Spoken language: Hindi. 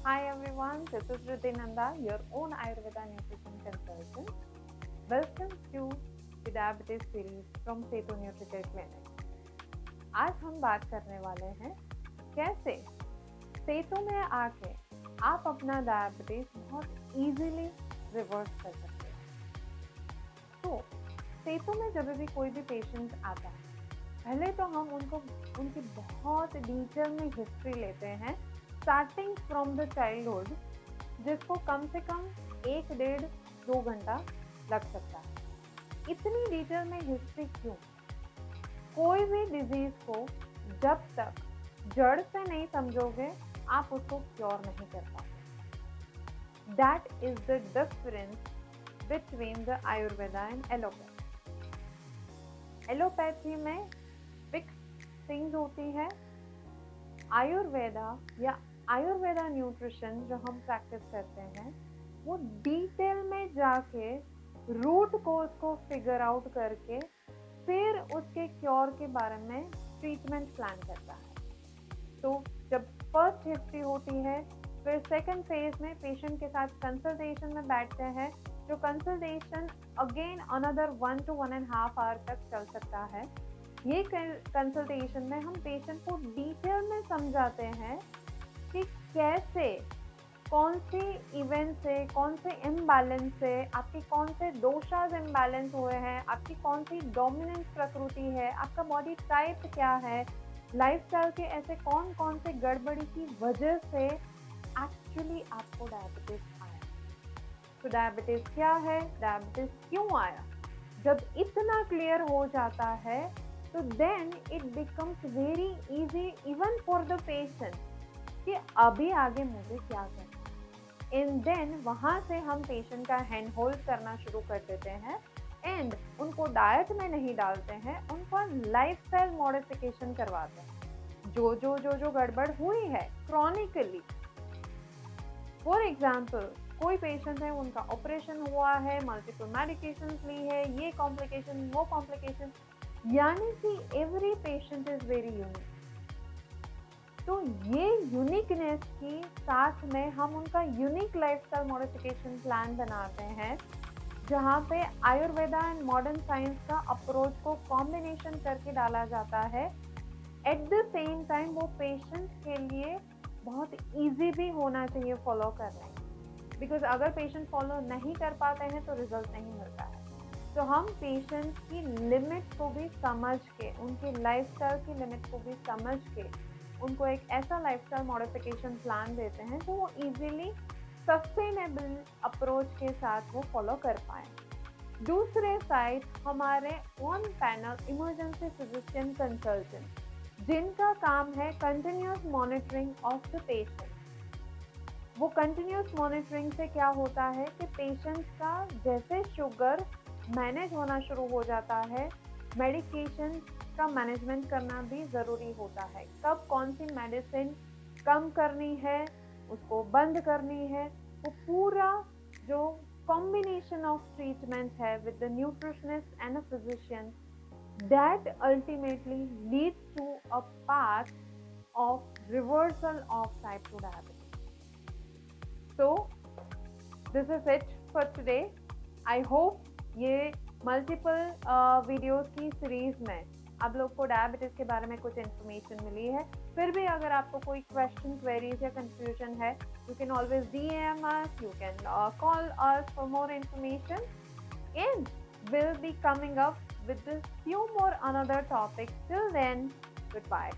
Hi everyone, this is Riddhi Nanda, your own Ayurveda nutrition consultant. Welcome to the Diabetes series from Setu Nutricare Clinic. आज हम बात करने वाले हैं कैसे सेतु में आके आप अपना डायबिटीज बहुत इजीली रिवर्स कर सकते हैं। तो सेतु में जब भी कोई भी पेशेंट आता है, पहले तो हम उनकी बहुत डिटेल में हिस्ट्री लेते हैं, स्टार्टिंग फ्रॉम द चाइल्डहुड, जिसको कम से कम 1-1.5-2 घंटा लग सकता है। इतनी डिटेल में हिस्ट्री क्यों? कोई भी डिजीज को जब तक जड़ से नहीं समझोगे, आप उसको क्योर नहीं कर पाते। That is the difference between the Ayurveda and allopathy. Allopathy में फिक्स थिंग्स होती है। आयुर्वेदा न्यूट्रिशन जो हम प्रैक्टिस करते हैं, वो डिटेल में जाके रूट कोज को फिगर आउट करके फिर उसके क्योर के बारे में ट्रीटमेंट प्लान करता है। तो जब फर्स्ट हिस्ट्री होती है, फिर सेकंड फेज में पेशेंट के साथ कंसल्टेशन में बैठते हैं, जो consultation again another 1 to 1.5 hour तक चल सकता है। ये कंसल्टेशन में हम पेशेंट को डिटेल में समझाते हैं कि कैसे, कौन से इवेंट से, कौन से इम्बैलेंस से, आपके कौन से दोषाज इम्बैलेंस हुए हैं, आपकी कौन सी डोमिनेंट प्रकृति है, आपका बॉडी टाइप क्या है, लाइफस्टाइल के ऐसे कौन कौन से गड़बड़ी की वजह से एक्चुअली आपको डायबिटीज आया। तो डायबिटीज क्या है, डायबिटीज क्यों आया, जब इतना क्लियर हो जाता है तो then it becomes very easy even for the patient कि अभी आगे मुझे क्या करना है। एंड देन वहाँ से हम पेशेंट का हैंड होल्ड करना शुरू कर देते हैं एंड उनको डाइट में नहीं डालते हैं, उनको लाइफस्टाइल मॉडिफिकेशन करवाते हैं जो गड़बड़ हुई है क्रॉनिकली। फॉर एग्जाम्पल, कोई पेशेंट है, उनका ऑपरेशन हुआ है, मल्टीपल मेडिकेशन ली है, ये कॉम्प्लिकेशन वो कॉम्प्लिकेशन, यानी कि every patient is very unique. तो ये यूनिकनेस की साथ में हम उनका यूनिक लाइफस्टाइल मॉडिफिकेशन प्लान बनाते हैं, जहाँ पे आयुर्वेदा एंड मॉडर्न साइंस का अप्रोच को कॉम्बिनेशन करके डाला जाता है। एट द सेम टाइम वो पेशेंट के लिए बहुत इजी भी होना चाहिए फॉलो करने, बिकॉज अगर पेशेंट फॉलो नहीं कर पाते हैं तो रिजल्ट नहीं मिलता है। तो हम पेशेंट की लिमिट को भी समझ के, उनकी लाइफस्टाइल की लिमिट को भी समझ के उनको एक ऐसा लाइफस्टाइल मॉडिफिकेशन प्लान देते हैं जो वो इजीली सस्टेनेबल अप्रोच के साथ वो फॉलो कर पाए। दूसरे साइड हमारे on panel emergency physician consultant, जिनका काम है continuous monitoring of the patient. वो कंटिन्यूस मॉनिटरिंग से क्या होता है कि पेशेंट का जैसे शुगर मैनेज होना शुरू हो जाता है, मेडिकेशन का मैनेजमेंट करना भी ज़रूरी होता है। कब कौन सी मेडिसिन कम करनी है, उसको बंद करनी है, वो पूरा जो कॉम्बिनेशन ऑफ ट्रीटमेंट है with the nutritionist and a physician, that ultimately leads to a path of reversal of type 2 diabetes. So this is it for today. I hope ये मल्टीपल वीडियोस की सीरीज में आप लोग को डायबिटीज के बारे में कुछ इन्फॉर्मेशन मिली है। फिर भी अगर आपको कोई क्वेश्चन, क्वेरीज या कंफ्यूजन है, you can always DM us, you can call us for more information, and we'll be coming up with this few more another topics. Till then, goodbye.